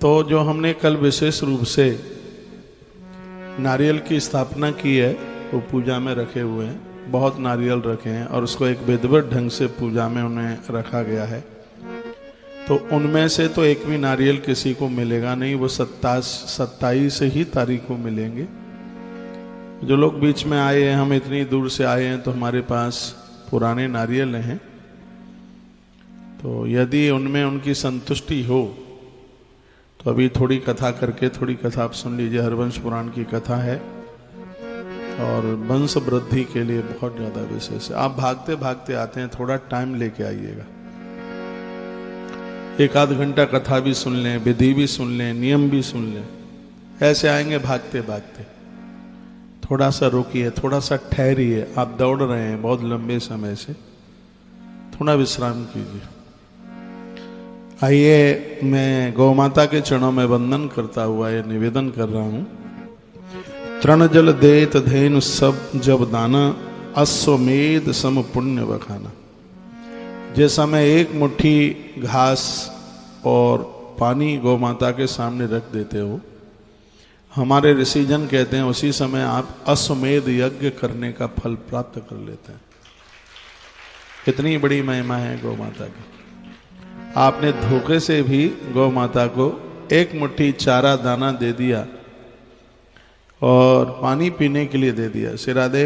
तो जो हमने कल विशेष रूप से नारियल की स्थापना की है वो पूजा में रखे हुए हैं, बहुत नारियल रखे हैं और उसको एक विधिवत ढंग से पूजा में उन्हें रखा गया है। तो उनमें से तो एक भी नारियल किसी को मिलेगा नहीं, वो 27 ही तारीख को मिलेंगे। जो लोग बीच में आए हैं, हम इतनी दूर से आए हैं तो हमारे पास पुराने नारियल हैं, तो यदि उनमें उनकी संतुष्टि हो तो अभी थोड़ी कथा करके, थोड़ी कथा आप सुन लीजिए। हरवंश पुराण की कथा है और वंश वृद्धि के लिए बहुत ज्यादा विशेष है। आप भागते भागते आते हैं, थोड़ा टाइम लेके आइएगा, एक आध घंटा कथा भी सुन लें, विधि भी सुन लें, नियम भी सुन लें। ऐसे आएंगे भागते भागते, थोड़ा सा रुकिए, थोड़ा सा ठहरिए। आप दौड़ रहे हैं बहुत लंबे समय से, थोड़ा विश्राम कीजिए। आइए, मैं गौ माता के चरणों में वंदन करता हुआ ये निवेदन कर रहा हूं। तृण जल देत धेनु सब जब दाना, अश्वमेध सम पुण्य बखाना। जैसा मैं एक मुट्ठी घास और पानी गौ माता के सामने रख देते हो, हमारे ऋषिजन कहते हैं उसी समय आप अश्वमेध यज्ञ करने का फल प्राप्त कर लेते हैं। कितनी बड़ी महिमा है गौ माता की। आपने धोखे से भी गौ माता को एक मुट्ठी चारा दाना दे दिया और पानी पीने के लिए दे दिया। सिरादे,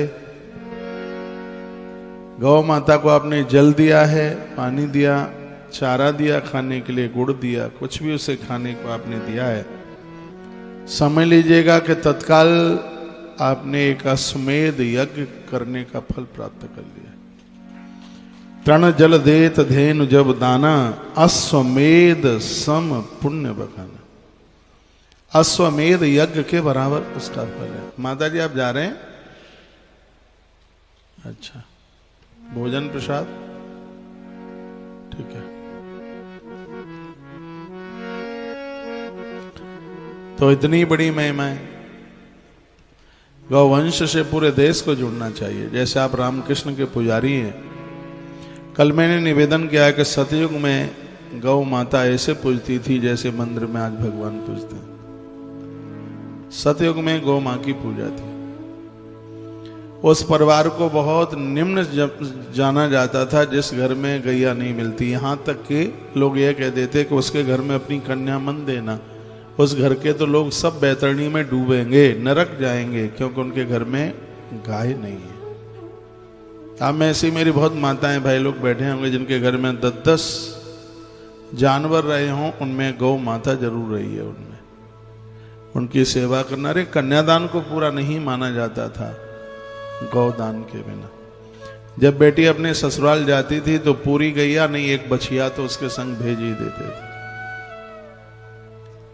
गौ माता को आपने जल दिया है, पानी दिया, चारा दिया खाने के लिए, गुड़ दिया, कुछ भी उसे खाने को आपने दिया है, समझ लीजिएगा कि तत्काल आपने एक अश्वमेध यज्ञ करने का फल प्राप्त कर लिया। तृण जल देत धेनु जब दाना, अश्वमेध सम पुण्य बखाना। अश्वमेध यज्ञ के बराबर उसका फल है। माता जी आप जा रहे हैं? अच्छा, भोजन प्रसाद ठीक है। तो इतनी बड़ी महिमा है, गौवंश से पूरे देश को जुड़ना चाहिए। जैसे आप रामकृष्ण के पुजारी हैं, कल मैंने निवेदन किया कि सतयुग में गौ माता ऐसे पूजती थी जैसे मंदिर में आज भगवान पूजते हैं। सतयुग में गौ मां की पूजा थी। उस परिवार को बहुत निम्न जाना जाता था जिस घर में गैया नहीं मिलती। यहां तक कि लोग ये कह देते कि उसके घर में अपनी कन्या मन देना, उस घर के तो लोग सब बैतरणी में डूबेंगे, नरक जाएंगे, क्योंकि उनके घर में गाय नहीं है। अब में ऐसी मेरी बहुत माताएं भाई लोग बैठे होंगे जिनके घर में 10-10 जानवर रहे हों, उनमें गौ माता जरूर रही है। उनमें उनकी सेवा करना। अरे कन्यादान को पूरा नहीं माना जाता था गौदान के बिना। जब बेटी अपने ससुराल जाती थी तो पूरी गैया नहीं, एक बछिया तो उसके संग भेज ही देते थे,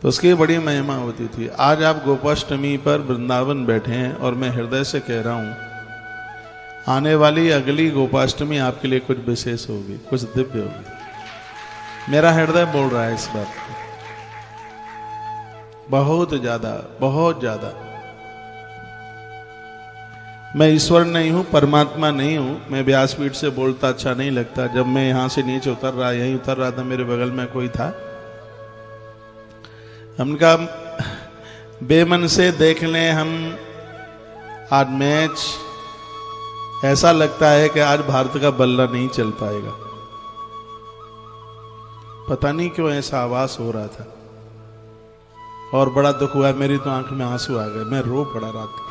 तो उसकी बड़ी महिमा होती थी। आज आप गोपाष्टमी पर वृंदावन बैठे हैं और मैं हृदय से कह रहा हूं, आने वाली अगली गोपाष्टमी आपके लिए कुछ विशेष होगी, कुछ दिव्य होगी। मेरा हृदय बोल रहा है इस बात को, बहुत ज्यादा, बहुत ज्यादा। मैं ईश्वर नहीं हूं, परमात्मा नहीं हूं, मैं व्यासपीठ से बोलता अच्छा नहीं लगता। जब मैं यहां से नीचे उतर रहा, यहीं उतर रहा था, मेरे बगल में कोई था, हमने कहा बेमन से देख लें हम आज मैच, ऐसा लगता है कि आज भारत का बल्ला नहीं चल पाएगा। पता नहीं क्यों ऐसा आवाज हो रहा था और बड़ा दुख हुआ। मेरी तो आंख में आंसू आ गए, मैं रो पड़ा रात को।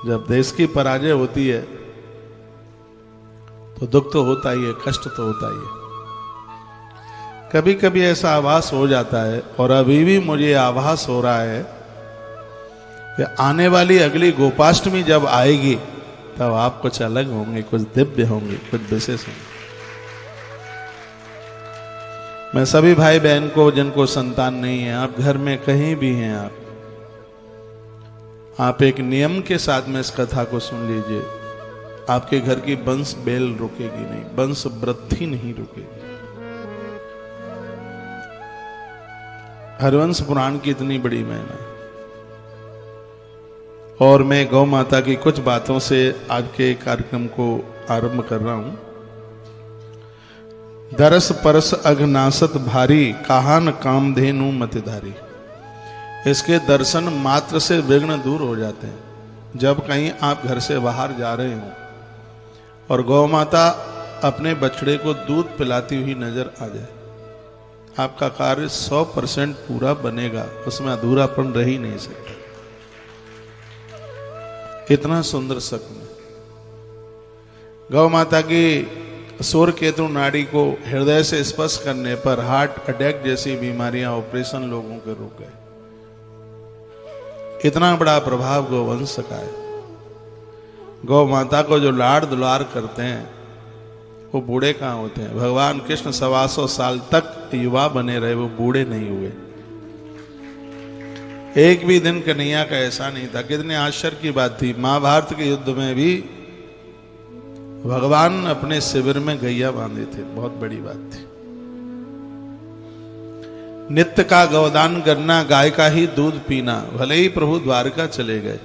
जब देश की पराजय होती है तो दुख तो होता ही है, कष्ट तो होता ही है। कभी कभी ऐसा आभास हो जाता है, और अभी भी मुझे आभास हो रहा है कि आने वाली अगली गोपाष्टमी जब आएगी तब आप कुछ अलग होंगे, कुछ दिव्य होंगे, कुछ विशेष होंगे। मैं सभी भाई बहन को जिनको संतान नहीं है, आप घर में कहीं भी हैं, आप एक नियम के साथ में इस कथा को सुन लीजिए। आपके घर की वंश बेल रुकेगी नहीं, वंश वृद्धि नहीं रुकेगी। हरवंश पुराण की इतनी बड़ी महिमा है। और मैं गौ माता की कुछ बातों से आज के कार्यक्रम को आरंभ कर रहा हूं। दरस परस अघनासत भारी, काहन कामधेनु मतिधारी। इसके दर्शन मात्र से विघ्न दूर हो जाते हैं। जब कहीं आप घर से बाहर जा रहे हो और गौ माता अपने बछड़े को दूध पिलाती हुई नजर आ जाए, आपका कार्य 100% पूरा बनेगा, उसमें अधूरापन रह ही नहीं सकता। इतना सुंदर शकुन। गौ माता की सूर्य केतु नाड़ी को हृदय से स्पर्श करने पर हार्ट अटैक जैसी बीमारियां, ऑपरेशन लोगों के रुक गए। इतना बड़ा प्रभाव गौवंश का है। गौ माता को जो लाड़ दुलार करते हैं वो बूढ़े कहाँ होते हैं। भगवान कृष्ण 125 साल तक युवा बने रहे, वो बूढ़े नहीं हुए। एक भी दिन कन्हैया का ऐसा नहीं था। कितने आश्चर्य की बात थी, महाभारत के युद्ध में भी भगवान अपने शिविर में गैया बांधे थे, बहुत बड़ी बात थी। नित्य का गौदान करना, गाय का ही दूध पीना। भले ही प्रभु द्वारका चले गए,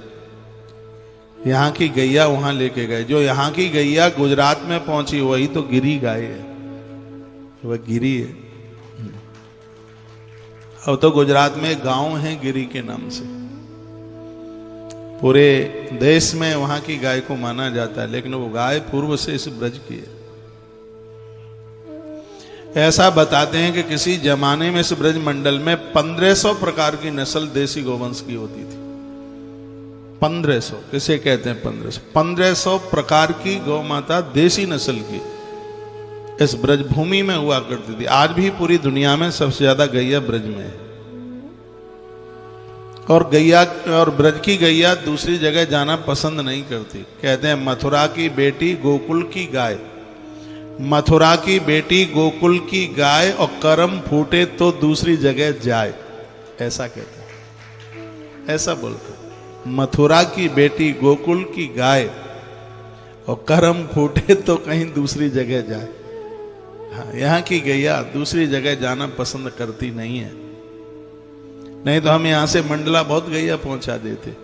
यहाँ की गैया वहां लेके गए। जो यहाँ की गैया गुजरात में पहुंची वही तो गिरी गाय है, वह गिरी है। अब तो गुजरात में गांव है गिरी के नाम से, पूरे देश में वहां की गाय को माना जाता है, लेकिन वो गाय पूर्व से इस ब्रज की है। ऐसा बताते हैं कि किसी जमाने में इस ब्रज मंडल में 1500 प्रकार की नस्ल देसी गोवंश की होती थी। 1500 किसे कहते हैं? 1500 प्रकार की गौ माता देसी नस्ल की इस ब्रज भूमि में हुआ करती थी। आज भी पूरी दुनिया में सबसे ज्यादा गैया ब्रज में है। और गैया और ब्रज की गैया दूसरी जगह जाना पसंद नहीं करती। कहते हैं मथुरा की बेटी गोकुल की गाय, मथुरा की बेटी गोकुल की गाय, और करम फूटे तो दूसरी जगह जाए, ऐसा कहते हैं, ऐसा बोलते हैं। मथुरा की बेटी गोकुल की गाय और करम फूटे तो कहीं दूसरी जगह जाए। हाँ, यहाँ की गैया दूसरी जगह जाना पसंद करती नहीं है। नहीं तो हम यहां से मंडला बहुत गैया पहुंचा देते।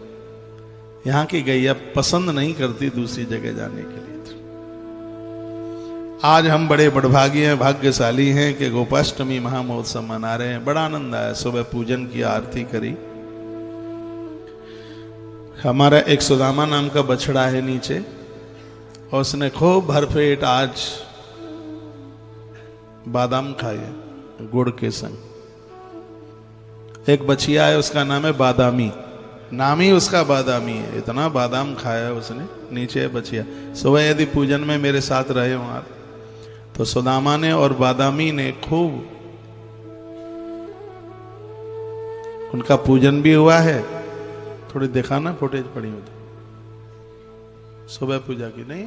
यहाँ की गैया पसंद नहीं करती दूसरी जगह जाने के लिए। आज हम बड़े बड़भागी हैं, भाग्यशाली हैं कि गोपाष्टमी महामहोत्सव मना रहे हैं। बड़ा आनंद आया। सुबह पूजन की, आरती करी। हमारा एक सुदामा नाम का बछड़ा है नीचे, और उसने खूब भरपेट आज बादाम खाए गुड़ के संग। एक बछिया है, उसका नाम है बादामी, नाम ही उसका बादामी है। इतना बादाम खाया उसने। नीचे है बछिया। सुबह यदि पूजन में मेरे साथ रहे हो आप, तो सुदामा ने और बादामी ने खूब उनका पूजन भी हुआ है। थोड़ी देखा ना, फुटेज पड़ी होती सुबह पूजा की। नहीं,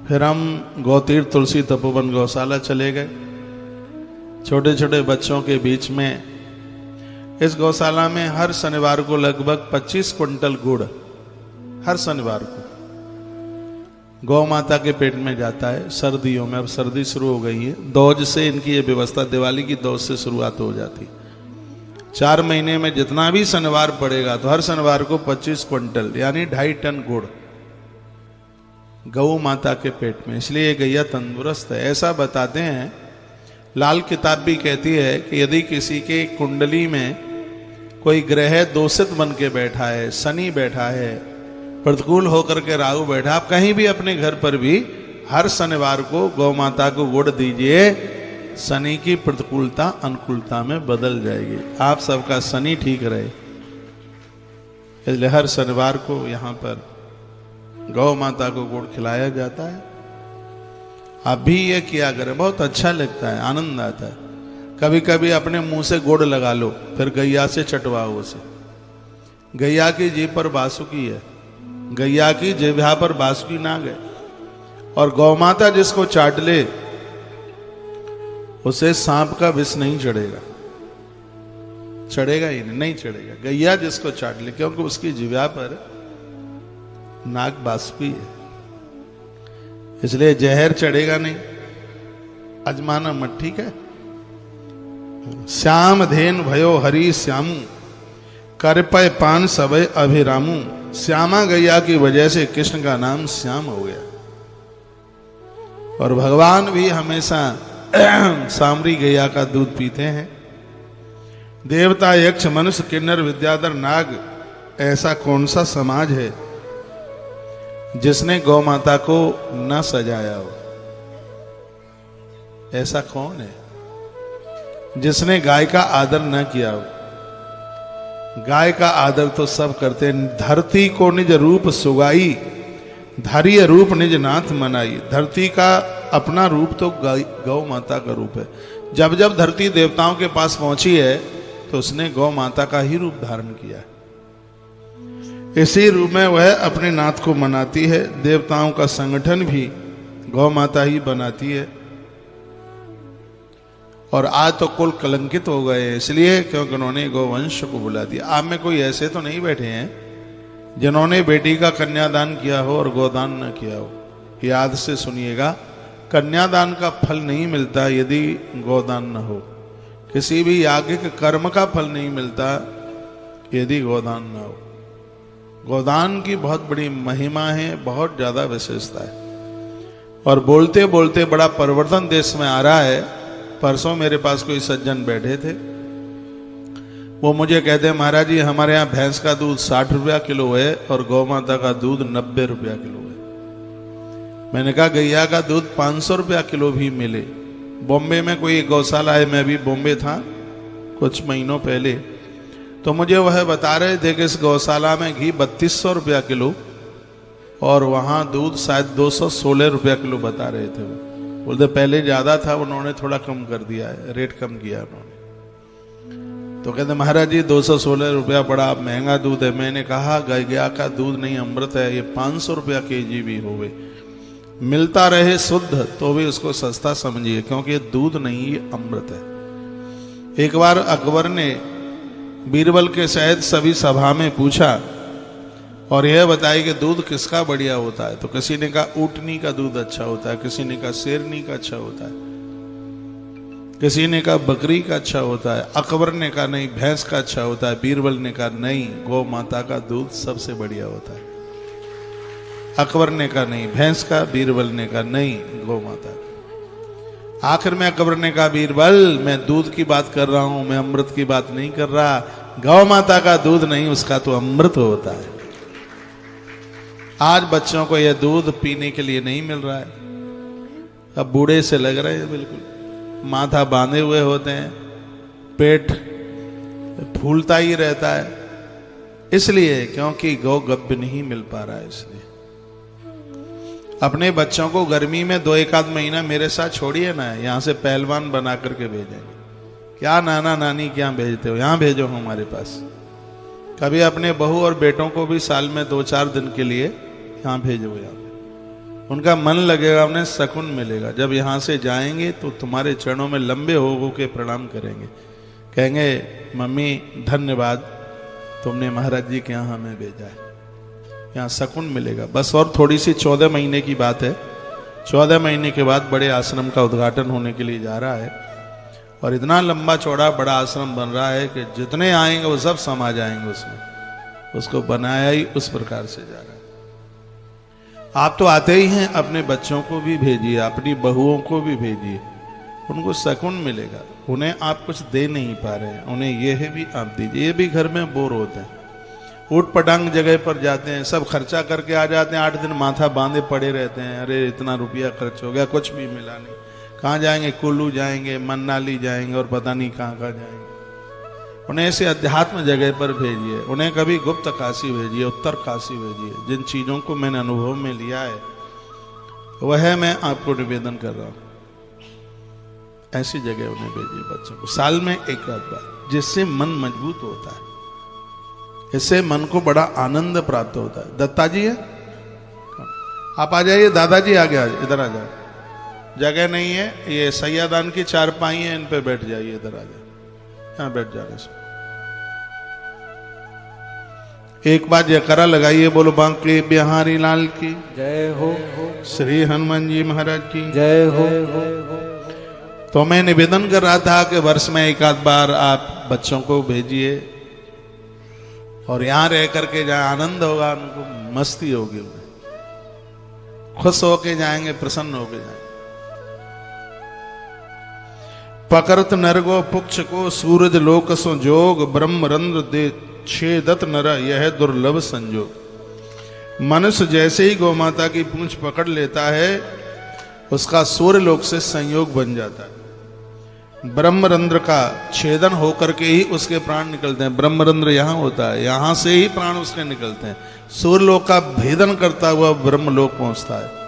फिर हम गौतीर्थ तुलसी तपोवन गौशाला चले गए। छोटे छोटे बच्चों के बीच में इस गौशाला में हर शनिवार को लगभग 25 क्विंटल गुड़ हर शनिवार को गौ माता के पेट में जाता है। सर्दियों में, अब सर्दी शुरू हो गई है, दौज से इनकी ये व्यवस्था, दिवाली की दौज से शुरुआत हो जाती। 4 महीने में जितना भी शनिवार पड़ेगा तो हर शनिवार को 25 क्विंटल यानी 2.5 टन गुड़ गौ माता के पेट में। इसलिए गैया तंदुरुस्त है। ऐसा बताते हैं, लाल किताब भी कहती है कि यदि किसी के कुंडली में कोई ग्रह दोषित बन के बैठा है, शनि बैठा है, प्रतिकूल होकर के राहु बैठा, आप कहीं भी अपने घर पर भी हर शनिवार को गौ माता को गुड़ दीजिए, शनि की प्रतिकूलता अनुकूलता में बदल जाएगी। आप सबका शनि ठीक रहे, इसलिए हर शनिवार को यहाँ पर गौ माता को गुड़ खिलाया जाता है। आप भी ये किया करें, बहुत अच्छा लगता है, आनंद आता है। कभी कभी अपने मुंह से गुड़ लगा लो, फिर गैया से चटवाओ उसे। गैया की जीभ पर बासुकी है, गैया की जिह्वा पर बासुकी नाग है। और गौ माता जिसको चाट ले उसे सांप का विष नहीं चढ़ेगा, चढ़ेगा ही नहीं चढ़ेगा। गैया जिसको चाट ले, क्योंकि उसकी जिह्वा पर नाग बासुकी है, इसलिए जहर चढ़ेगा नहीं। अजमाना मत, ठीक है। श्याम धेन भयो हरि श्यामू, करपय पान सबय अभिरामू। श्यामा गैया की वजह से कृष्ण का नाम श्याम हो गया। और भगवान भी हमेशा सामरी गैया का दूध पीते हैं। देवता, यक्ष, मनुष्य, किन्नर, विद्याधर, नाग, ऐसा कौन सा समाज है जिसने गौ माता को न सजाया हो? ऐसा कौन है जिसने गाय का आदर न किया हो? गाय का आदर तो सब करते हैं। धरती को निज रूप सुगाई, धारिय रूप निज नाथ मनाई। धरती का अपना रूप तो गौ माता का रूप है। जब जब धरती देवताओं के पास पहुंची है तो उसने गौ माता का ही रूप धारण किया है। इसी रूप में वह अपने नाथ को मनाती है। देवताओं का संगठन भी गौ माता ही बनाती है। और आज तो कुल कलंकित हो गए इसलिए क्योंकि उन्होंने गौवंश को बुला दिया। आप में कोई ऐसे तो नहीं बैठे हैं जिन्होंने बेटी का कन्यादान किया हो और गोदान न किया हो? याद से सुनिएगा, कन्यादान का फल नहीं मिलता यदि गोदान न हो। किसी भी याज्ञिक कर्म का फल नहीं मिलता यदि गोदान न हो। गोदान की बहुत बड़ी महिमा है, बहुत ज्यादा विशेषता है। और बोलते बोलते बड़ा परिवर्तन देश में आ रहा है। परसों मेरे पास कोई सज्जन बैठे थे, वो मुझे कहते हैं महाराज जी हमारे यहाँ भैंस का दूध 60 रुपया किलो है और गौ माता का दूध 90 रुपया किलो है। मैंने कहा गैया का दूध 500 रुपया किलो भी मिले। बॉम्बे में कोई गौशाला है, मैं भी बॉम्बे था कुछ महीनों पहले, तो मुझे वह बता रहे थे कि इस गौशाला में घी 3200 रुपया किलो और वहाँ दूध शायद 216 रुपया किलो बता रहे थे। वो बोलते पहले ज़्यादा था, उन्होंने थोड़ा कम कर दिया है, रेट कम किया उन्होंने। तो कहते महाराज जी 216 रुपया बड़ा महंगा दूध है। मैंने कहा गैया का दूध नहीं अमृत है, ये 500 रुपया केजी भी होवे, मिलता रहे शुद्ध तो भी उसको सस्ता समझिए, क्योंकि ये दूध नहीं ये अमृत है। एक बार अकबर ने बीरबल के सहित सभी सभा में पूछा और यह बताया कि दूध किसका बढ़िया होता है। तो किसी ने कहा ऊँटनी का दूध अच्छा होता है, किसी ने कहा शेरनी का अच्छा होता है, किसी ने कहा बकरी का अच्छा होता है। अकबर ने कहा नहीं भैंस का अच्छा होता है। बीरबल ने कहा नहीं गौ माता का दूध सबसे बढ़िया होता है। अकबर ने कहा नहीं भैंस का, बीरबल ने कहा नहीं गौ माता का। आखिर में अकबर ने कहा बीरबल मैं दूध की बात कर रहा हूं, मैं अमृत की बात नहीं कर रहा। गौ माता का दूध नहीं, उसका तो अमृत होता है। आज बच्चों को यह दूध पीने के लिए नहीं मिल रहा है। अब बूढ़े से लग रहे हैं, बिल्कुल माथा बांधे हुए होते हैं, पेट फूलता ही रहता है, इसलिए क्योंकि गौ गब्य नहीं मिल पा रहा है। इसलिए अपने बच्चों को गर्मी में 2-1 महीना मेरे साथ छोड़िए ना, यहाँ से पहलवान बना करके भेजेंगे। क्या नाना नानी क्या भेजते हो, यहाँ भेजो हमारे पास। कभी अपने बहू और बेटों को भी साल में 2-4 दिन के लिए यहाँ भेजो। यहाँ पे उनका मन लगेगा, उन्हें सुकून मिलेगा। जब यहाँ से जाएंगे तो तुम्हारे चरणों में लंबे हो के प्रणाम करेंगे, कहेंगे मम्मी धन्यवाद तुमने महाराज जी के यहाँ हमें भेजा है। यहाँ सुकून मिलेगा। बस और थोड़ी सी 14 महीने की बात है। 14 महीने के बाद बड़े आश्रम का उद्घाटन होने के लिए जा रहा है और इतना लंबा चौड़ा बड़ा आश्रम बन रहा है कि जितने आएंगे वो सब समा जाएंगे उसमें। उसको बनाया ही उस प्रकार से जा रहा है। आप तो आते ही हैं, अपने बच्चों को भी भेजिए, अपनी बहुओं को भी भेजिए, उनको सुकून मिलेगा। उन्हें आप कुछ दे नहीं पा रहे हैं, उन्हें यह भी आप दीजिए। ये भी घर में बोर होते हैं, ऊट पटांग जगह पर जाते हैं, सब खर्चा करके आ जाते हैं, 8 दिन माथा बांधे पड़े रहते हैं। अरे इतना रुपया खर्च हो गया, कुछ भी मिला नहीं। कहाँ जाएंगे, कुल्लू जाएंगे, मन्नाली जाएंगे और पता नहीं कहाँ कहाँ जाएंगे। उन्हें ऐसे अध्यात्म जगह पर भेजिए। उन्हें कभी गुप्त काशी भेजिए, उत्तर काशी भेजिए। जिन चीज़ों को मैंने अनुभव में लिया है वह मैं आपको निवेदन कर रहा हूँ। ऐसी जगह उन्हें भेजिए बच्चों को, साल में 1 बार, जिससे मन मजबूत होता है। इससे मन को बड़ा आनंद प्राप्त होता है। दत्ता जी है, आप आ जाइए। दादाजी आगे आ जाइए, इधर आ जाए। जगह नहीं है, ये सैयादान की 4 है, इन पे बैठ जाइए। इधर आ जाए, यहाँ बैठ जाने से। एक बार जयकारा लगाइए, बोलो बांके बिहारी लाल की जय हो, श्री हनुमान जी महाराज की जय हो। तो मैं निवेदन कर रहा था कि वर्ष में 1 आध बार आप बच्चों को भेजिए। और यहां रह करके जहां आनंद होगा उनको मस्ती होगी, उन्हें खुश होके जाएंगे, प्रसन्न होके जाएंगे। पकड़त नरगो पुक्ष को सूरज लोक सो जोग, ब्रह्म रंध्र दे छेदत नर यह दुर्लभ संजोग। मनुष्य जैसे ही गौ माता की पूंछ पकड़ लेता है उसका सूर्य लोक से संयोग बन जाता है। ब्रह्मरंध्र का छेदन होकर के ही उसके प्राण निकलते हैं। ब्रह्मरंध्र यहां होता है, यहां से ही प्राण उसके निकलते हैं। सूर्यलोक का भेदन करता हुआ ब्रह्मलोक पहुंचता है।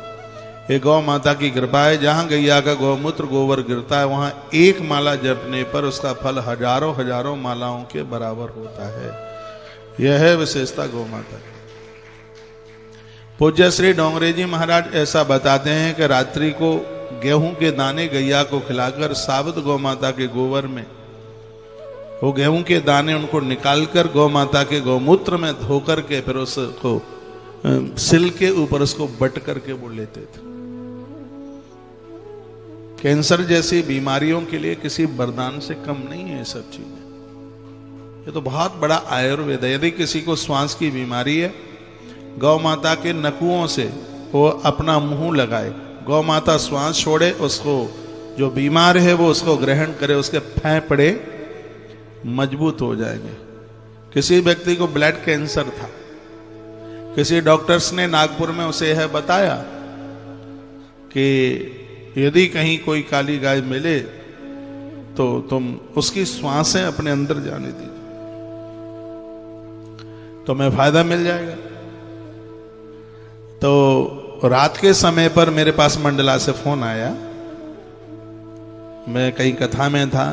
ये गौ माता की कृपा है। जहां गैया का गौमूत्र गोबर गिरता है वहां एक माला जपने पर उसका फल हजारों हजारों मालाओं के बराबर होता है। यह है विशेषता गौ माता की। पूज्य श्री डोंगरे जी महाराज ऐसा बताते हैं कि रात्रि को गेहूं के दाने गैया को खिलाकर साबुत गौ माता के गोबर में वो गेहूं के दाने उनको निकालकर गौ माता के गौमूत्र में धो करके फिर उसको सिल के ऊपर उसको बट करके वो लेते थे। कैंसर जैसी बीमारियों के लिए किसी वरदान से कम नहीं है ये सब चीजें। ये तो बहुत बड़ा आयुर्वेद है। यदि किसी को श्वास की बीमारी है, गौ माता के नकुओं से वो अपना मुंह लगाए, गौ माता श्वास छोड़े, उसको जो बीमार है वो उसको ग्रहण करे, उसके फेफड़े मजबूत हो जाएंगे। किसी व्यक्ति को ब्लड कैंसर था, किसी डॉक्टर्स ने नागपुर में उसे यह बताया कि यदि कहीं कोई काली गाय मिले तो तुम उसकी श्वासें अपने अंदर जाने दीजिए, तुम्हें फायदा मिल जाएगा। तो रात के समय पर मेरे पास मंडला से फोन आया। मैं कई कथा में था,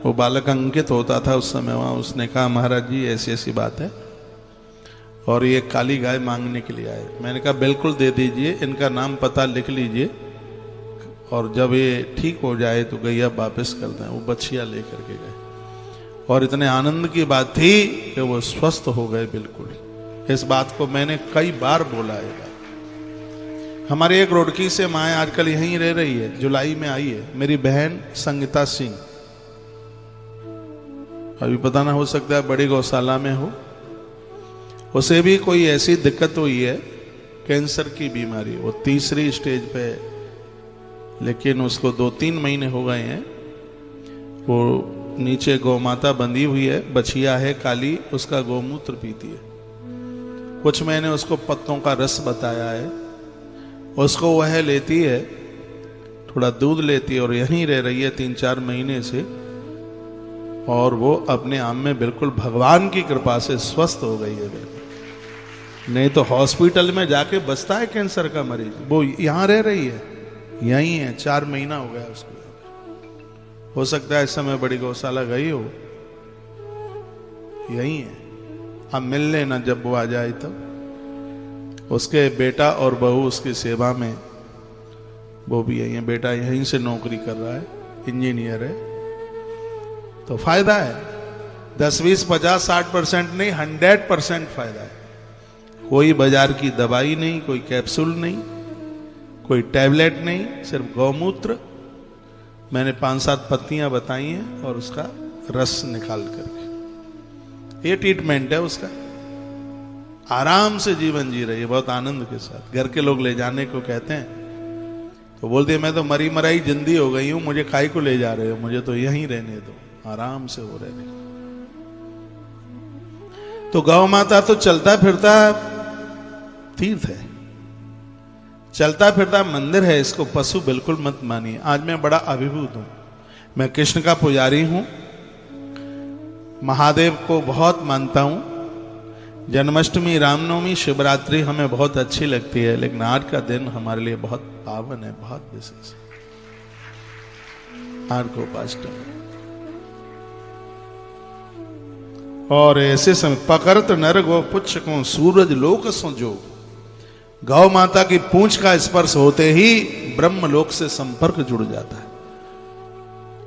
वो बालक अंकित होता था उस समय वहां। उसने कहा महाराज जी ऐसी ऐसी बात है और ये काली गाय मांगने के लिए आए। मैंने कहा बिल्कुल दे दीजिए, इनका नाम पता लिख लीजिए और जब ये ठीक हो जाए तो गैया वापस कर दें। वो बछिया लेकर के गए और इतने आनंद की बात थी कि वो स्वस्थ हो गए बिल्कुल। इस बात को मैंने कई बार बोला है। हमारे एक रुड़की से माँ आजकल यहीं रह रही है, जुलाई में आई है, मेरी बहन संगीता सिंह। अभी पता ना, हो सकता है बड़ी गौशाला में हो। उसे भी कोई ऐसी दिक्कत हुई है, कैंसर की बीमारी, वो तीसरी स्टेज पे है, लेकिन उसको 2-3 महीने हो गए हैं। वो नीचे गौ माता बंधी हुई है, बछिया है काली, उसका गौमूत्र पीती है। कुछ मैंने उसको पत्तों का रस बताया है, उसको वह लेती है, थोड़ा दूध लेती है और यहीं रह रही है 3-4 महीने से। और वो अपने आप में बिल्कुल भगवान की कृपा से स्वस्थ हो गई है बिल्कुल। नहीं तो हॉस्पिटल में जाके बसता है कैंसर का मरीज, वो यहां रह रही है, यहीं है, 4 महीना हो गया उसको। हो सकता है इस समय बड़ी गौशाला गई हो, यहीं है। अब मिल लेना जब वो आ जाए तब। उसके बेटा और बहू उसकी सेवा में, वो भी यहीं है। बेटा यहीं से नौकरी कर रहा है, इंजीनियर है। तो फायदा है, 10, 20, 50, 60% नहीं, 100% फायदा है। कोई बाजार की दवाई नहीं, कोई कैप्सूल नहीं, कोई टैबलेट नहीं, सिर्फ गौमूत्र। मैंने 5-7 पत्तियां बताई हैं और उसका रस निकाल करके, ये ट्रीटमेंट है उसका। आराम से जीवन जी रही है, बहुत आनंद के साथ। घर के लोग ले जाने को कहते हैं तो बोलते हैं मैं तो मरी मराई जिंदी हो गई हूं, मुझे काहे को ले जा रहे हो, मुझे तो यहीं रहने दो, आराम से हो रहे। तो गौ माता तो चलता फिरता तीर्थ है, चलता फिरता मंदिर है, इसको पशु बिल्कुल मत मानिए। आज मैं बड़ा अभिभूत हूं, मैं कृष्ण का पुजारी हूं, महादेव को बहुत मानता हूं। जन्माष्टमी, रामनवमी, शिवरात्रि हमें बहुत अच्छी लगती है, लेकिन आज का दिन हमारे लिए बहुत पावन है, बहुत विशेष है। आज को उपाष्टमी और ऐसे समय पकड़त नर गो पुच्छ को सूरज लोक संजोग। गौ माता की पूंछ का स्पर्श होते ही ब्रह्म लोक से संपर्क जुड़ जाता है।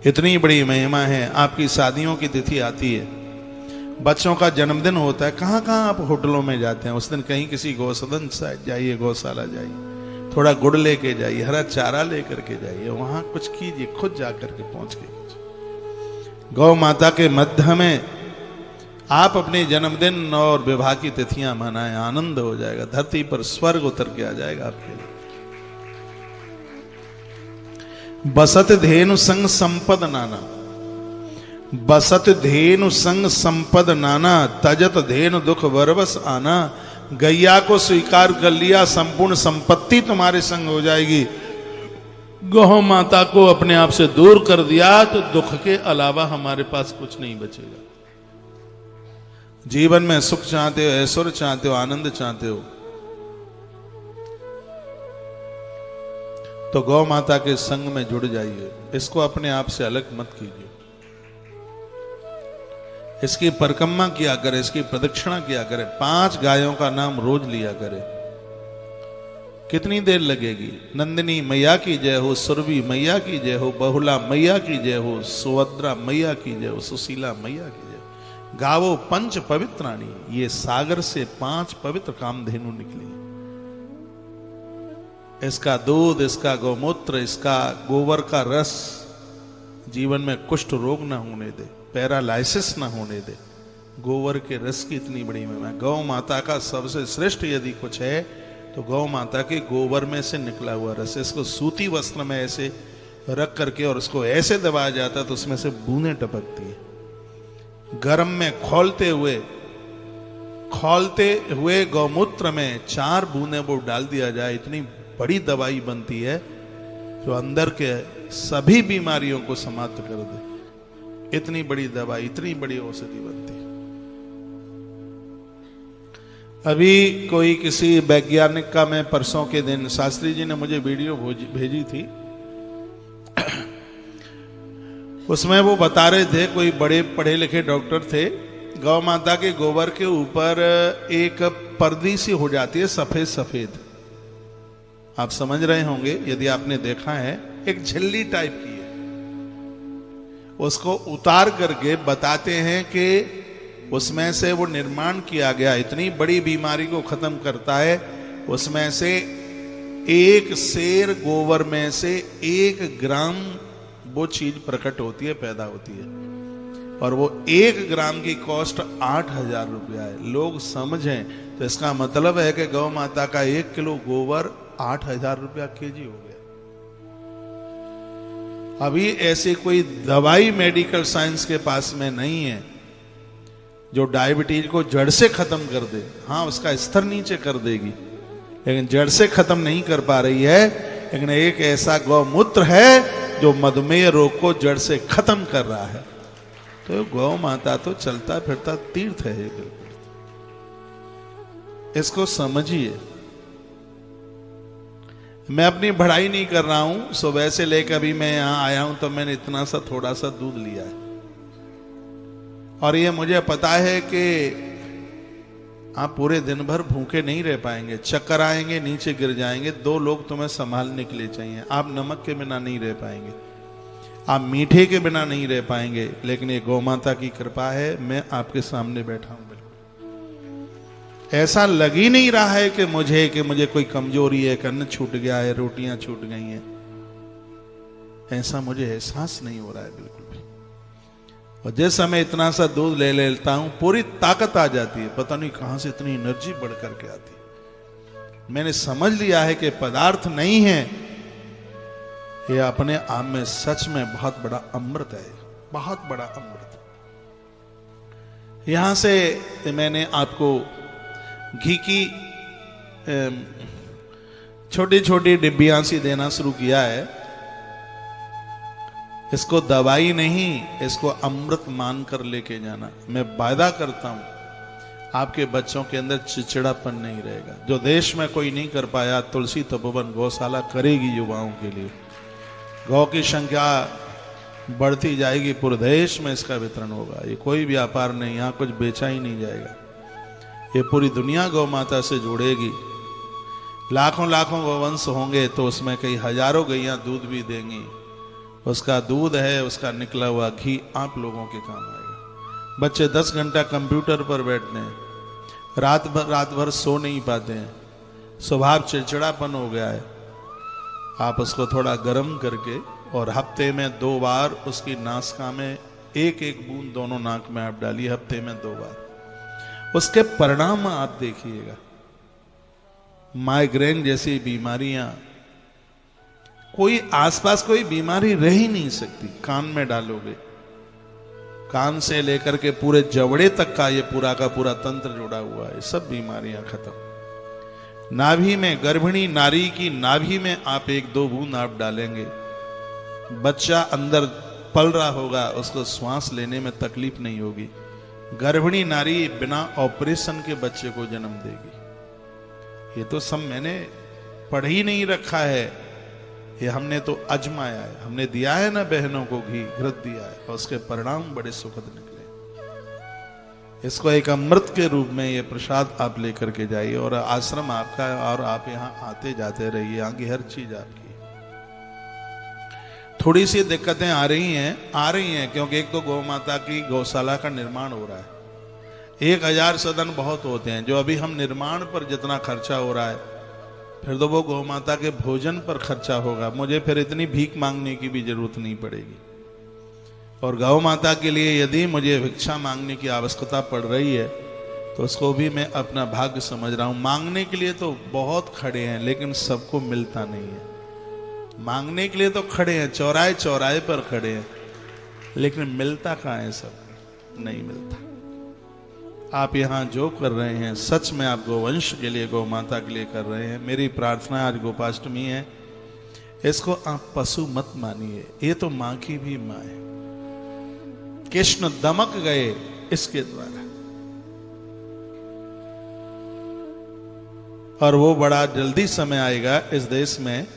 इतनी बड़ी महिमा है। आपकी शादियों की तिथि आती है, बच्चों का जन्मदिन होता है, कहां कहां आप होटलों में जाते हैं, उस दिन कहीं किसी गौसदन साइड जाइए, गौशाला जाइए, थोड़ा गुड़ लेके जाइए, हरा चारा लेकर के जाइए, वहां कुछ कीजिए, खुद जाकर के पहुंच के। गौ माता के मध्य में आप अपने जन्मदिन और विवाह की तिथियां मनाएं, आनंद हो जाएगा, धरती पर स्वर्ग उतर के आ जाएगा आपके लिए। बसत धेनु संग संपद नाना, बसत धेनु संग संपद नाना, तजत धेनु दुख वरवस आना। गैया को स्वीकार कर लिया, संपूर्ण संपत्ति तुम्हारे संग हो जाएगी। गौ माता को अपने आप से दूर कर दिया तो दुख के अलावा हमारे पास कुछ नहीं बचेगा। जीवन में सुख चाहते हो, ऐश्वर्य चाहते हो, आनंद चाहते हो, तो गौ माता के संग में जुड़ जाइए। इसको अपने आप से अलग मत कीजिए। इसकी परिक्रमा किया करे, इसकी प्रदक्षिणा किया करे, 5 गायों का नाम रोज लिया करे। कितनी देर लगेगी? नंदिनी मैया की जय हो, सुरभि मैया की जय हो, बहुला मैया की जय हो, सुभद्रा मैया की जय हो, सुशीला मैया की जय। गावो पंच पवित्राणी, ये सागर से 5 पवित्र कामधेनु निकली। इसका दूध, इसका गौमूत्र, इसका गोबर का रस जीवन में कुष्ठ रोग ना होने दे, पैरालाइसिस ना होने दे। गोबर के रस की इतनी बड़ी महिमा। गौ माता का सबसे श्रेष्ठ यदि कुछ है तो गौ माता के गोबर में से निकला हुआ रस। इसको सूती वस्त्र में ऐसे रख करके और उसको ऐसे दबाया जाता है तो उसमें से बूंदें टपकती है। गर्म में खौलते हुए गौमूत्र में 4 बूंदें वो डाल दिया जाए, इतनी बड़ी दवाई बनती है जो अंदर के सभी बीमारियों को समाप्त कर दे। इतनी बड़ी दवाई, इतनी बड़ी औषधि बनती है। अभी कोई किसी वैज्ञानिक का, मैं परसों के दिन शास्त्री जी ने मुझे वीडियो भेजी थी, उसमें वो बता रहे थे, कोई बड़े पढ़े लिखे डॉक्टर थे, गौ माता के गोबर के ऊपर एक पर्दी सी हो जाती है सफेद सफेद, आप समझ रहे होंगे यदि आपने देखा है, एक झिल्ली टाइप की है। उसको उतार करके बताते हैं कि उसमें से वो निर्माण किया गया, इतनी बड़ी बीमारी को खत्म करता है। उसमें से एक सेर गोबर में से 1 ग्राम वो चीज प्रकट होती है, पैदा होती है, और वो 1 ग्राम की कॉस्ट 8,000 रुपया है। लोग समझें तो इसका मतलब है कि गौ माता का 1 किलो गोबर 8,000 रुपया केजी हो गया। अभी ऐसी कोई दवाई मेडिकल साइंस के पास में नहीं है जो डायबिटीज को जड़ से खत्म कर दे। हाँ, उसका स्तर नीचे कर देगी, लेकिन जड़ से खत्म नहीं कर पा रही है। लेकिन एक ऐसा गौमूत्र है जो मधुमेह रोग को जड़ से खत्म कर रहा है। तो गौ माता तो चलता फिरता तीर्थ है बिल्कुल, इसको समझिए। मैं अपनी बढ़ाई नहीं कर रहा हूं। सुबह से लेकर अभी मैं यहां आया हूं तो मैंने इतना सा थोड़ा सा दूध लिया है, और ये मुझे पता है कि आप पूरे दिन भर भूखे नहीं रह पाएंगे, चक्कर आएंगे, नीचे गिर जाएंगे। 2 लोग तुम्हें संभालने के लिए चाहिए। आप नमक के बिना नहीं रह पाएंगे, आप मीठे के बिना नहीं रह पाएंगे, लेकिन ये गौ माता की कृपा है, मैं आपके सामने बैठा हूं। बिल्कुल ऐसा लग ही नहीं रहा है कि मुझे कोई कमजोरी है, अन्न छूट गया है, रोटियां छूट गई हैं, ऐसा मुझे एहसास नहीं हो रहा है बिल्कुल भी। और जिस समय इतना सा दूध ले लेता हूं, पूरी ताकत आ जाती है, पता नहीं कहां से इतनी एनर्जी बढ़ करके आती है। मैंने समझ लिया है कि पदार्थ नहीं है, ये अपने आप में सच में बहुत बड़ा अमृत है, बहुत बड़ा अमृत। यहां से मैंने आपको घी की छोटी छोटी डिब्बियां सी देना शुरू किया है। इसको दवाई नहीं, इसको अमृत मानकर लेके जाना। मैं वायदा करता हूं आपके बच्चों के अंदर चिड़चिड़ापन नहीं रहेगा। जो देश में कोई नहीं कर पाया, तुलसी तपोवन गौशाला करेगी युवाओं के लिए। गौ की संख्या बढ़ती जाएगी, पूरे देश में इसका वितरण होगा। ये कोई व्यापार नहीं, यहां कुछ बेचा ही नहीं जाएगा, ये पूरी दुनिया गौ माता से जुड़ेगी। लाखों लाखों गौवंश होंगे तो उसमें कई हजारों गैयां दूध भी देंगी। उसका दूध है, उसका निकला हुआ घी आप लोगों के काम आएगा। बच्चे 10 घंटा कंप्यूटर पर बैठते हैं, रात भर सो नहीं पाते हैं, स्वभाव चिड़चिड़ापन हो गया है। आप उसको थोड़ा गर्म करके और हफ्ते में 2 बार उसकी नासिका में एक एक बूंद दोनों नाक में आप डालिए हफ्ते में 2 बार। उसके परिणाम आप देखिएगा। माइग्रेन जैसी बीमारियां, कोई आसपास कोई बीमारी रह ही नहीं सकती। कान में डालोगे, कान से लेकर के पूरे जबड़े तक का ये पूरा का पूरा तंत्र जुड़ा हुआ है, सब बीमारियां खत्म। नाभि में, गर्भिणी नारी की नाभि में आप 1-2 बूंद आप डालेंगे, बच्चा अंदर पल रहा होगा, उसको श्वास लेने में तकलीफ नहीं होगी। गर्भिणी नारी बिना ऑपरेशन के बच्चे को जन्म देगी। ये तो सब मैंने पढ़ ही नहीं रखा है, ये हमने तो अजमाया है। हमने दिया है ना बहनों को घी, घृत दिया है, और उसके परिणाम बड़े सुखद निकले। इसको एक अमृत के रूप में ये प्रसाद आप लेकर के जाइए, और आश्रम आपका है, और आप यहाँ आते जाते रहिए। यहाँ की हर चीज आपकी। थोड़ी सी दिक्कतें आ रही हैं क्योंकि एक तो गौ माता की गौशाला का निर्माण हो रहा है। 1000 सदन बहुत होते हैं, जो अभी हम निर्माण पर जितना खर्चा हो रहा है, फिर तो वो गौ माता के भोजन पर खर्चा होगा। मुझे फिर इतनी भीख मांगने की भी जरूरत नहीं पड़ेगी। और गौ माता के लिए यदि मुझे भिक्षा मांगने की आवश्यकता पड़ रही है, तो उसको भी मैं अपना भाग्य समझ रहा हूं। मांगने के लिए तो बहुत खड़े हैं, लेकिन सबको मिलता नहीं है। मांगने के लिए तो खड़े हैं, चौराहे चौराहे पर खड़े हैं, लेकिन मिलता कहाँ है? सब नहीं मिलता। आप यहाँ जो कर रहे हैं, सच में आप गोवंश के लिए, गौ माता के लिए कर रहे हैं। मेरी प्रार्थना, आज गोपाष्टमी है, इसको आप पशु मत मानिए। ये तो मां की भी मां है। कृष्ण दमक गए इसके द्वारा, और वो बड़ा जल्दी समय आएगा इस देश में,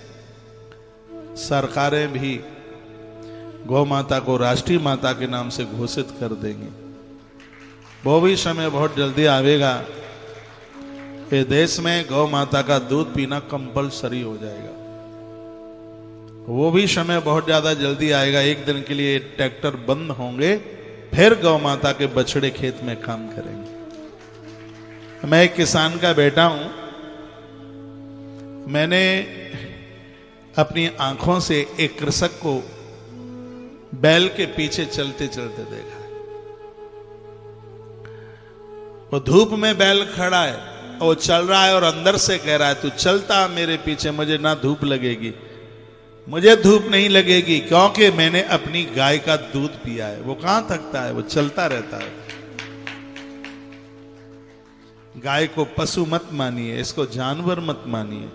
सरकारें भी गौ माता को राष्ट्रीय माता के नाम से घोषित कर देंगी। वो भी समय बहुत जल्दी आवेगा। ये देश में गौ माता का दूध पीना कंपलसरी हो जाएगा। वो भी समय बहुत ज्यादा जल्दी आएगा। एक दिन के लिए ट्रैक्टर बंद होंगे, फिर गौ माता के बछड़े खेत में काम करेंगे। मैं एक किसान का बेटा हूं। मैंने अपनी आंखों से एक कृषक को बैल के पीछे चलते चलते देखा। वो धूप में बैल खड़ा है, वो चल रहा है, और अंदर से कह रहा है, तू चलता मेरे पीछे, मुझे ना धूप लगेगी। मुझे धूप नहीं लगेगी, क्योंकि मैंने अपनी गाय का दूध पिया है। वो कहां थकता है, वो चलता रहता है। गाय को पशु मत मानिए, इसको जानवर मत मानिए।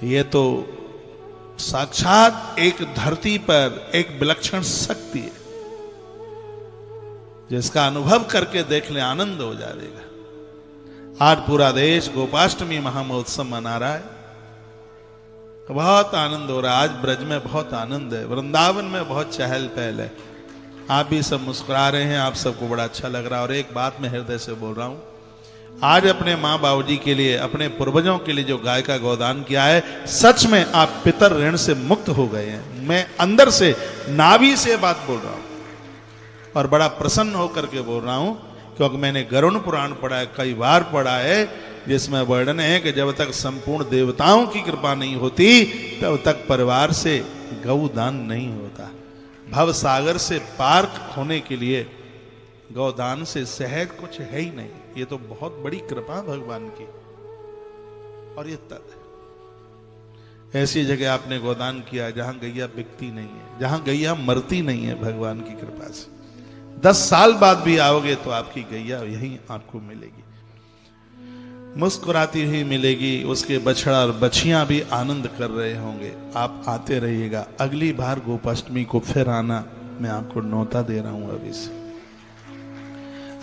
ये तो साक्षात एक धरती पर एक विलक्षण शक्ति है, जिसका अनुभव करके देख ले, आनंद हो जाएगा। आज पूरा देश गोपाष्टमी महामहोत्सव मना रहा है, बहुत आनंद हो रहा है। आज ब्रज में बहुत आनंद है, वृंदावन में बहुत चहल पहल है। आप भी सब मुस्कुरा रहे हैं, आप सबको बड़ा अच्छा लग रहा है। और एक बात मैं हृदय से बोल रहा हूं, आज अपने माँ बाबूजी के लिए, अपने पूर्वजों के लिए जो गाय का गोदान किया है, सच में आप पितर ऋण से मुक्त हो गए हैं। मैं अंदर से, नाभि से बात बोल रहा हूं, और बड़ा प्रसन्न होकर के बोल रहा हूं, क्योंकि मैंने गरुड़ पुराण पढ़ा है, कई बार पढ़ा है, जिसमें वर्णन है कि जब तक संपूर्ण देवताओं की कृपा नहीं होती, तब तक परिवार से गौदान नहीं होता। भव सागर से पार होने के लिए गौदान से सहज कुछ है ही नहीं। ये तो बहुत बड़ी कृपा भगवान की। और ये ऐसी जगह आपने गोदान किया जहां गैया बिकती नहीं है, जहां गैया मरती नहीं है, भगवान की कृपा से। 10 साल बाद भी आओगे तो आपकी गैया यहीं आपको मिलेगी, मुस्कुराती हुई मिलेगी। उसके बछड़ा और बछियां भी आनंद कर रहे होंगे। आप आते रहिएगा। अगली बार गोपाष्टमी को फिर आना, मैं आपको न्योता दे रहा हूं अभी से।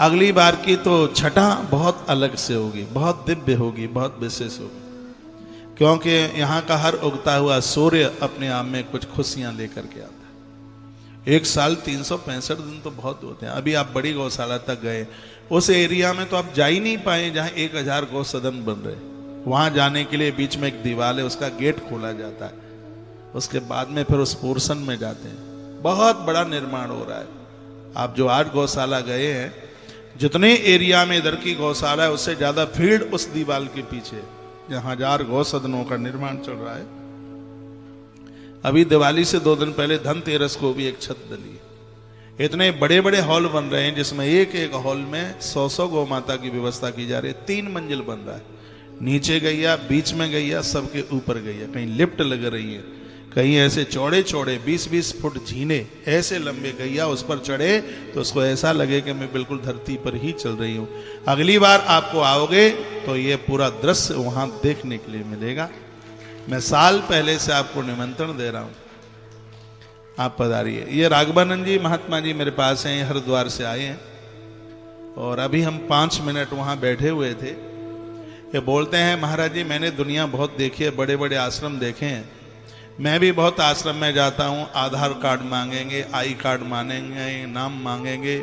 अगली बार की तो छठा बहुत अलग से होगी, बहुत दिव्य होगी, बहुत विशेष होगी, क्योंकि यहाँ का हर उगता हुआ सूर्य अपने आप में कुछ खुशियां लेकर के आता है। एक साल 365 दिन तो बहुत होते हैं। अभी आप बड़ी गौशाला तक गए, उस एरिया में तो आप जा ही नहीं पाए जहां 1000 गौ सदन बन रहे। वहां जाने के लिए बीच में एक दीवार है, उसका गेट खोला जाता है, उसके बाद में फिर उस पोर्शन में जाते हैं। बहुत बड़ा निर्माण हो रहा है। आप जो 8 गौशाला गए हैं, जितने एरिया में इधर की गौशाला है, उससे ज्यादा फील्ड उस दीवार के पीछे, जहां 1000 गौ सदनों का निर्माण चल रहा है। अभी दिवाली से 2 दिन पहले धनतेरस को भी एक छत डली। इतने बड़े बड़े हॉल बन रहे हैं जिसमें एक एक हॉल में 100 गौ माता की व्यवस्था की जा रही है। 3 मंजिल बन रहा है, नीचे गैया, बीच में गैया, सबके ऊपर गैया, कहीं लिफ्ट लग रही है, कहीं ऐसे चौड़े चौड़े 20-20 फुट झीने ऐसे लंबे गैया उस पर चढ़े तो उसको ऐसा लगे कि मैं बिल्कुल धरती पर ही चल रही हूं। अगली बार आपको आओगे तो ये पूरा दृश्य वहां देखने के लिए मिलेगा। मैं साल पहले से आपको निमंत्रण दे रहा हूं, आप पधारिए। ये राघवानंद जी महात्मा जी मेरे पास हैं, हरिद्वार से आए हैं और अभी हम 5 मिनट वहां बैठे हुए थे। ये बोलते हैं महाराज जी मैंने दुनिया बहुत देखी है, बड़े बड़े आश्रम देखे हैं, मैं भी बहुत आश्रम में जाता हूँ, आधार कार्ड मांगेंगे, आई कार्ड मांगेंगे, नाम मांगेंगे,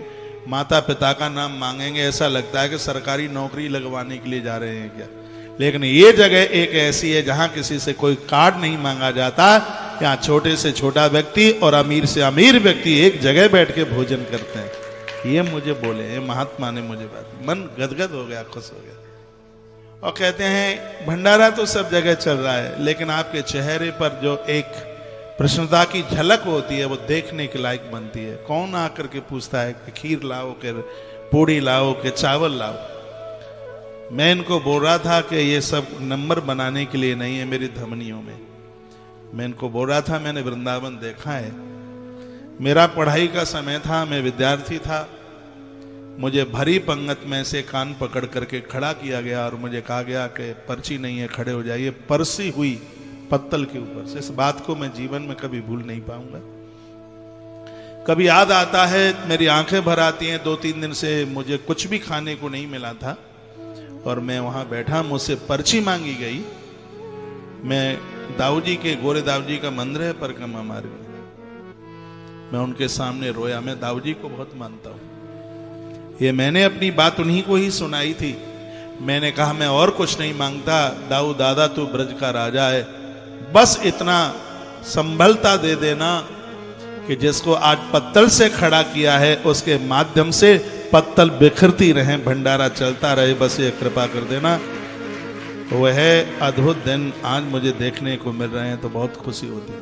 माता पिता का नाम मांगेंगे, ऐसा लगता है कि सरकारी नौकरी लगवाने के लिए जा रहे हैं क्या। लेकिन ये जगह एक ऐसी है जहां किसी से कोई कार्ड नहीं मांगा जाता। यहाँ छोटे से छोटा व्यक्ति और अमीर से अमीर व्यक्ति एक जगह बैठ के भोजन करते हैं। ये मुझे बोले, ये महात्मा ने मुझे बात, मन गदगद हो गया, खुश हो गया। और कहते हैं भंडारा तो सब जगह चल रहा है, लेकिन आपके चेहरे पर जो एक प्रसन्नता की झलक होती है वो देखने के लायक बनती है। कौन आकर के पूछता है कि खीर लाओ, कि पूड़ी लाओ, कि चावल लाओ। मैं इनको बोल रहा था कि ये सब नंबर बनाने के लिए नहीं है मेरी धमनियों में। मैं इनको बोल रहा था मैंने वृंदावन देखा है, मेरा पढ़ाई का समय था, मैं विद्यार्थी था, मुझे भरी पंगत में से कान पकड़ करके खड़ा किया गया और मुझे कहा गया कि पर्ची नहीं है, खड़े हो जाइए। परसी हुई पत्तल के ऊपर से। इस बात को मैं जीवन में कभी भूल नहीं पाऊंगा। कभी याद आता है, मेरी आंखें भर आती हैं। 2-3 दिन से मुझे कुछ भी खाने को नहीं मिला था और मैं वहां बैठा, मुझसे पर्ची मांगी गई। मैं दाऊ जी के, गोरे दाऊ जी का मंदिर है परिक्रमा मार्ग में, मैं उनके सामने रोया। मैं दाऊ जी को बहुत मानता हूं। ये मैंने अपनी बात उन्हीं को ही सुनाई थी। मैंने कहा मैं और कुछ नहीं मांगता, दाऊ दादा तू ब्रज का राजा है, बस इतना संभलता दे देना कि जिसको आज पत्तल से खड़ा किया है उसके माध्यम से पत्तल बिखरती रहे, भंडारा चलता रहे, बस ये कृपा कर देना। वह अद्भुत दिन आज मुझे देखने को मिल रहे हैं तो बहुत खुशी होती है।